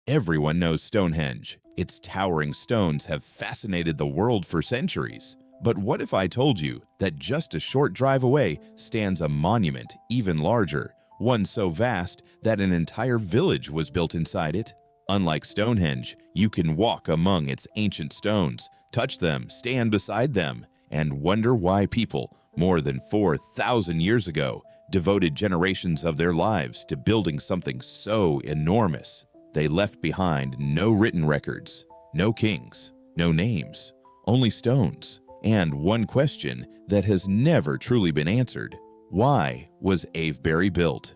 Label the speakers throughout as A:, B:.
A: Everyone knows Stonehenge. Its towering stones have fascinated the world for centuries. But what if I told you that just a short drive away stands a monument even larger, one so vast that an entire village was built inside it? Unlike Stonehenge, you can walk among its ancient stones, touch them, stand beside them, and wonder why people, more than 4,000 years ago, devoted generations of their lives to building something so enormous. They left behind no written records, no kings, no names, only stones, and one question that has never truly been answered. Why was Avebury built?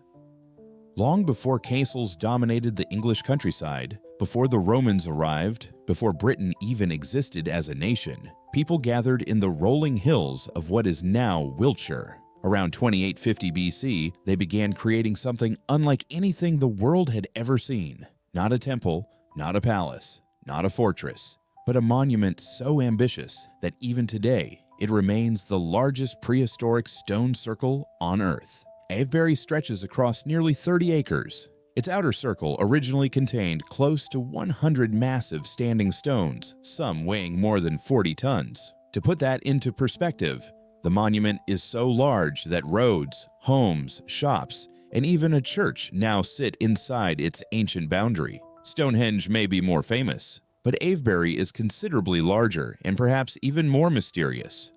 A: Long before castles dominated the English countryside, before the Romans arrived, before Britain even existed as a nation, people gathered in the rolling hills of what is now Wiltshire. Around 2850 BC, they began creating something unlike anything the world had ever seen. Not a temple, not a palace, not a fortress, but a monument so ambitious that even today it remains the largest prehistoric stone circle on Earth. Avebury stretches across nearly 30 acres. Its outer circle originally contained close to 100 massive standing stones, some weighing more than 40 tons. To put that into perspective, the monument is so large that roads, homes, shops, and even a church now sit inside its ancient boundary. Stonehenge may be more famous, but Avebury is considerably larger and perhaps even more mysterious.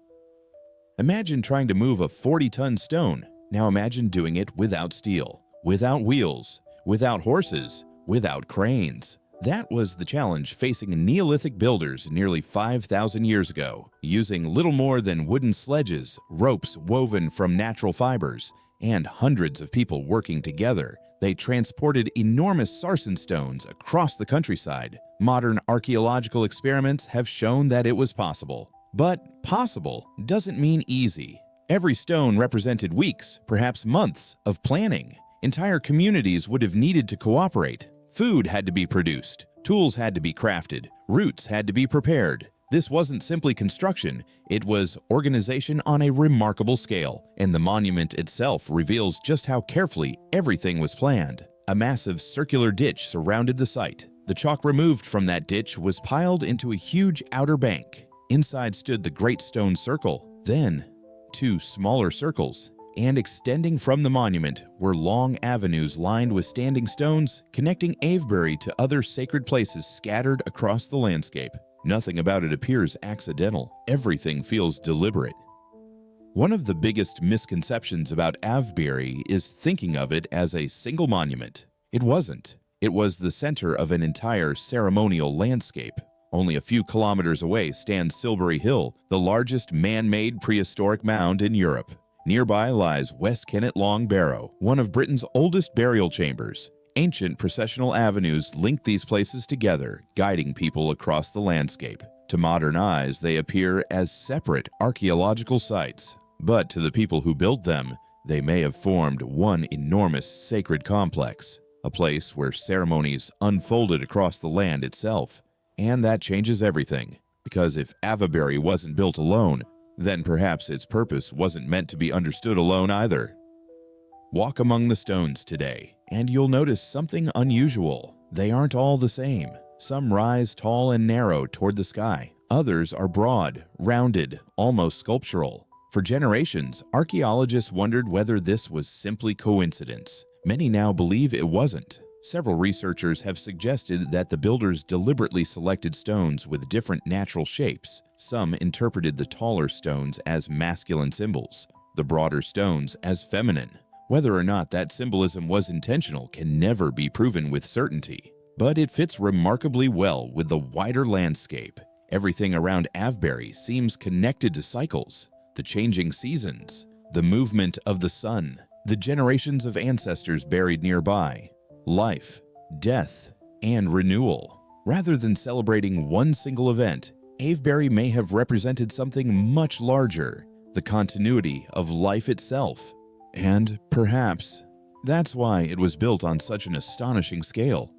A: Imagine trying to move a 40-ton stone. Now imagine doing it without steel, without wheels, without horses, without cranes. That was the challenge facing Neolithic builders nearly 5,000 years ago. Using little more than wooden sledges, ropes woven from natural fibers, and hundreds of people working together, they transported enormous sarsen stones across the countryside. Modern archaeological experiments have shown that it was possible. But possible doesn't mean easy. Every stone represented weeks, perhaps months, of planning. Entire communities would have needed to cooperate. Food had to be produced, tools had to be crafted, routes had to be prepared. This wasn't simply construction, it was organization on a remarkable scale, and the monument itself reveals just how carefully everything was planned. A massive circular ditch surrounded the site. The chalk removed from that ditch was piled into a huge outer bank. Inside stood the Great Stone Circle, then two smaller circles, and extending from the monument were long avenues lined with standing stones connecting Avebury to other sacred places scattered across the landscape. Nothing about it appears accidental. Everything feels deliberate. One of the biggest misconceptions about Avebury is thinking of it as a single monument. It wasn't. It was the center of an entire ceremonial landscape. Only a few kilometers away stands Silbury Hill, the largest man-made prehistoric mound in Europe. Nearby lies West Kennet Long Barrow, one of Britain's oldest burial chambers. Ancient processional avenues link these places together, guiding people across the landscape. To modern eyes, they appear as separate archaeological sites. But to the people who built them, they may have formed one enormous sacred complex, a place where ceremonies unfolded across the land itself. And that changes everything, because if Avebury wasn't built alone, then perhaps its purpose wasn't meant to be understood alone either. Walk among the stones today, and you'll notice something unusual. They aren't all the same. Some rise tall and narrow toward the sky. Others are broad, rounded, almost sculptural. For generations, archaeologists wondered whether this was simply coincidence. Many now believe it wasn't. Several researchers have suggested that the builders deliberately selected stones with different natural shapes. Some interpreted the taller stones as masculine symbols, the broader stones as feminine. Whether or not that symbolism was intentional can never be proven with certainty, but it fits remarkably well with the wider landscape. Everything around Avebury seems connected to cycles, the changing seasons, the movement of the sun, the generations of ancestors buried nearby, life, death, and renewal. Rather than celebrating one single event, Avebury may have represented something much larger, the continuity of life itself. And perhaps that's why it was built on such an astonishing scale.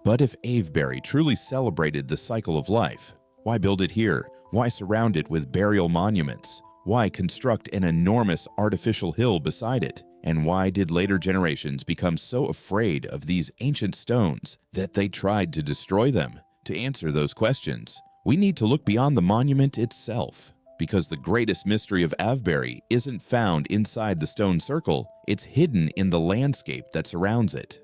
A: But if Avebury truly celebrated the cycle of life, why build it here? Why surround it with burial monuments? Why construct an enormous artificial hill beside it? And why did later generations become so afraid of these ancient stones that they tried to destroy them? To answer those questions, we need to look beyond the monument itself, because the greatest mystery of Avebury isn't found inside the stone circle, it's hidden in the landscape that surrounds it.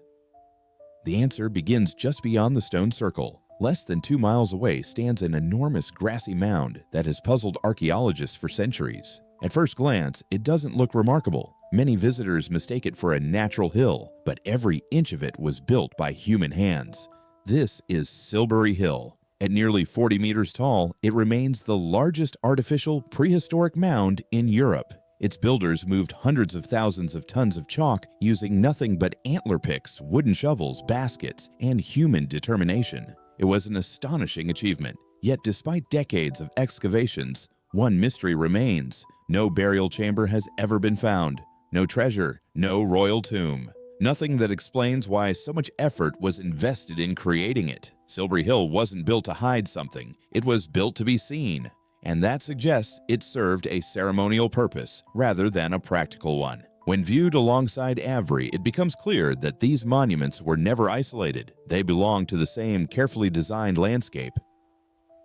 A: The answer begins just beyond the stone circle. Less than 2 miles away stands an enormous grassy mound that has puzzled archaeologists for centuries. At first glance, it doesn't look remarkable. Many visitors mistake it for a natural hill, but every inch of it was built by human hands. This is Silbury Hill. At nearly 40 meters tall, it remains the largest artificial prehistoric mound in Europe. Its builders moved hundreds of thousands of tons of chalk using nothing but antler picks, wooden shovels, baskets, and human determination. It was an astonishing achievement. Yet despite decades of excavations, one mystery remains. No burial chamber has ever been found. No treasure, no royal tomb. Nothing that explains why so much effort was invested in creating it. Silbury Hill wasn't built to hide something. It was built to be seen. And that suggests it served a ceremonial purpose rather than a practical one. When viewed alongside Avebury, it becomes clear that these monuments were never isolated. They belong to the same carefully designed landscape.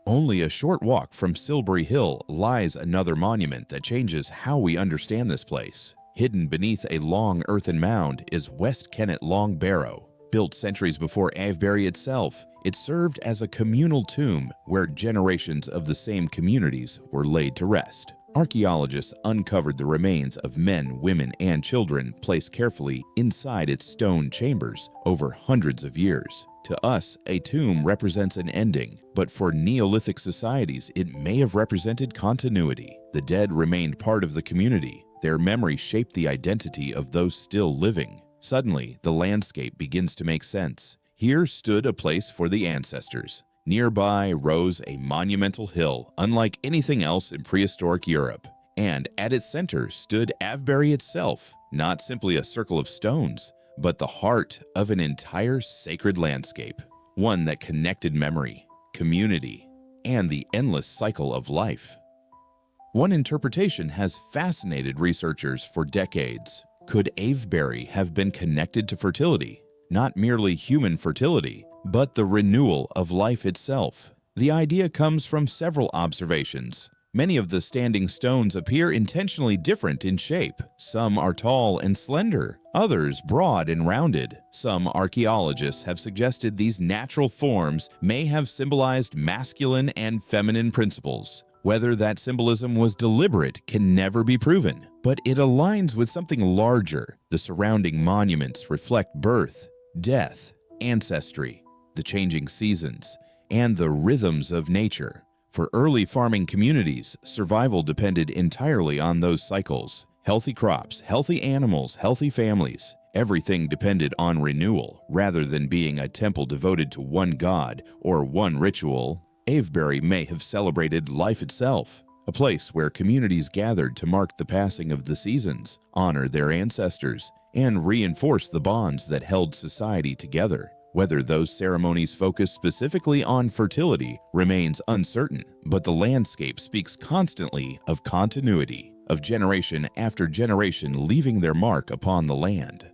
A: Only a short walk from Silbury Hill lies another monument that changes how we understand this place. Hidden beneath a long earthen mound is West Kennet Long Barrow. Built centuries before Avebury itself, it served as a communal tomb where generations of the same communities were laid to rest. Archaeologists uncovered the remains of men, women, and children placed carefully inside its stone chambers over hundreds of years. To us, a tomb represents an ending, but for Neolithic societies, it may have represented continuity. The dead remained part of the community. Their memory shaped the identity of those still living. Suddenly, the landscape begins to make sense. Here stood a place for the ancestors. Nearby rose a monumental hill, unlike anything else in prehistoric Europe. And at its center stood Avebury itself, not simply a circle of stones, but the heart of an entire sacred landscape. One that connected memory, community, and the endless cycle of life. One interpretation has fascinated researchers for decades. Could Avebury have been connected to fertility? Not merely human fertility, but the renewal of life itself. The idea comes from several observations. Many of the standing stones appear intentionally different in shape. Some are tall and slender, others broad and rounded. Some archaeologists have suggested these natural forms may have symbolized masculine and feminine principles. Whether that symbolism was deliberate can never be proven, but it aligns with something larger. The surrounding monuments reflect birth, death, ancestry, the changing seasons, and the rhythms of nature. For early farming communities, survival depended entirely on those cycles. Healthy crops, healthy animals, healthy families. Everything depended on renewal, rather than being a temple devoted to one god or one ritual. Avebury may have celebrated life itself, a place where communities gathered to mark the passing of the seasons, honor their ancestors, and reinforce the bonds that held society together. Whether those ceremonies focus specifically on fertility remains uncertain, but the landscape speaks constantly of continuity, of generation after generation leaving their mark upon the land.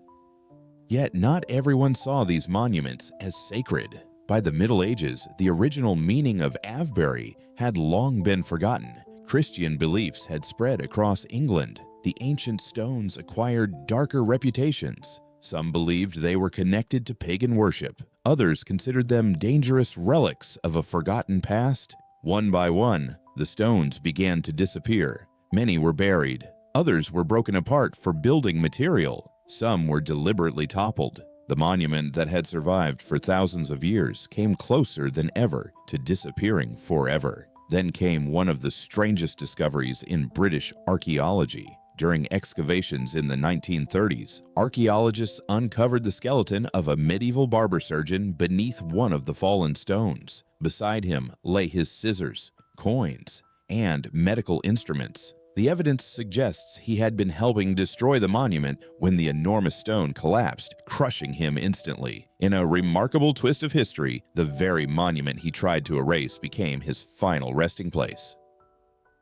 A: Yet not everyone saw these monuments as sacred. By the Middle Ages, the original meaning of Avebury had long been forgotten. Christian beliefs had spread across England. The ancient stones acquired darker reputations. Some believed they were connected to pagan worship. Others considered them dangerous relics of a forgotten past. One by one, the stones began to disappear. Many were buried. Others were broken apart for building material. Some were deliberately toppled. The monument that had survived for thousands of years came closer than ever to disappearing forever. Then came one of the strangest discoveries in British archaeology. During excavations in the 1930s, archaeologists uncovered the skeleton of a medieval barber surgeon beneath one of the fallen stones. Beside him lay his scissors, coins, and medical instruments. The evidence suggests he had been helping destroy the monument when the enormous stone collapsed, crushing him instantly. In a remarkable twist of history, the very monument he tried to erase became his final resting place.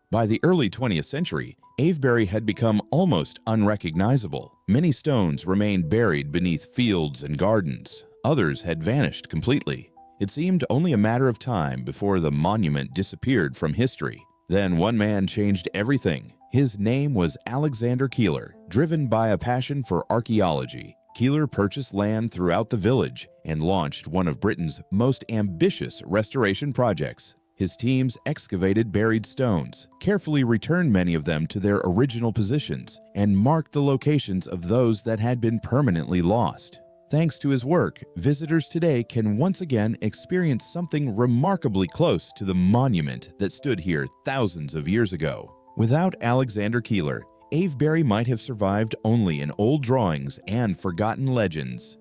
A: By the early 20th century, Avebury had become almost unrecognizable. Many stones remained buried beneath fields and gardens. Others had vanished completely. It seemed only a matter of time before the monument disappeared from history. Then one man changed everything. His name was Alexander Keeler. Driven by a passion for archaeology, Keeler purchased land throughout the village and launched one of Britain's most ambitious restoration projects. His teams excavated buried stones, carefully returned many of them to their original positions, and marked the locations of those that had been permanently lost. Thanks to his work, visitors today can once again experience something remarkably close to the monument that stood here thousands of years ago. Without Alexander Keeler, Avebury might have survived only in old drawings and forgotten legends.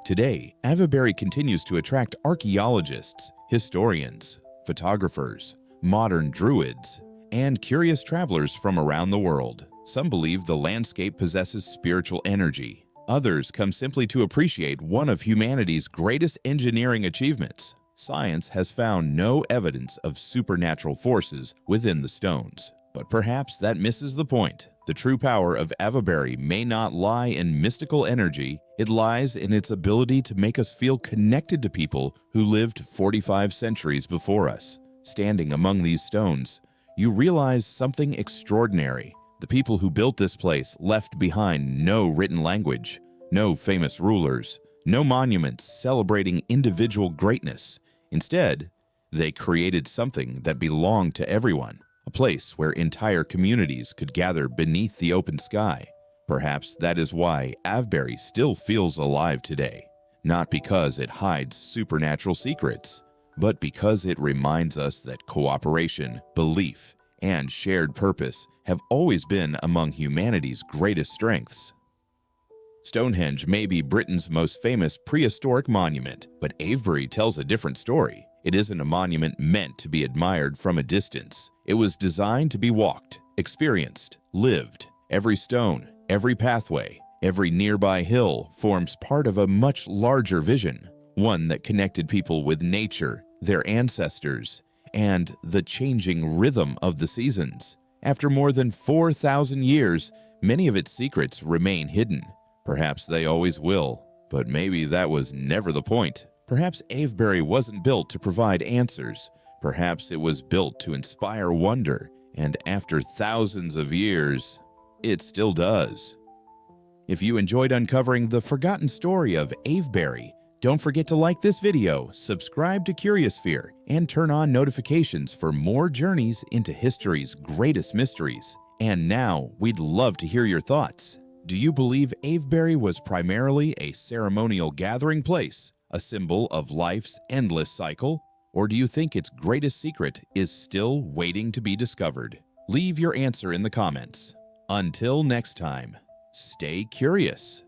A: Today, Avebury continues to attract archaeologists, historians, photographers, modern druids, and curious travelers from around the world. Some believe the landscape possesses spiritual energy. Others come simply to appreciate one of humanity's greatest engineering achievements. Science has found no evidence of supernatural forces within the stones. But perhaps that misses the point. The true power of Avebury may not lie in mystical energy, it lies in its ability to make us feel connected to people who lived 45 centuries before us. Standing among these stones, you realize something extraordinary. The people who built this place left behind no written language, no famous rulers, no monuments celebrating individual greatness. Instead, they created something that belonged to everyone, a place where entire communities could gather beneath the open sky. Perhaps that is why Avebury still feels alive today, not because it hides supernatural secrets, but because it reminds us that cooperation, belief, and shared purpose have always been among humanity's greatest strengths. Stonehenge may be Britain's most famous prehistoric monument, but Avebury tells a different story. It isn't a monument meant to be admired from a distance. It was designed to be walked, experienced, lived. Every stone, every pathway, every nearby hill forms part of a much larger vision, one that connected people with nature, their ancestors, and the changing rhythm of the seasons. After more than 4,000 years, many of its secrets remain hidden. Perhaps they always will, but maybe that was never the point. Perhaps Avebury wasn't built to provide answers. Perhaps it was built to inspire wonder, and after thousands of years, it still does. If you enjoyed uncovering the forgotten story of Avebury, don't forget to like this video, subscribe to Curiosphere, and turn on notifications for more journeys into history's greatest mysteries. And now, we'd love to hear your thoughts. Do you believe Avebury was primarily a ceremonial gathering place, a symbol of life's endless cycle? Or do you think its greatest secret is still waiting to be discovered? Leave your answer in the comments. Until next time, stay curious.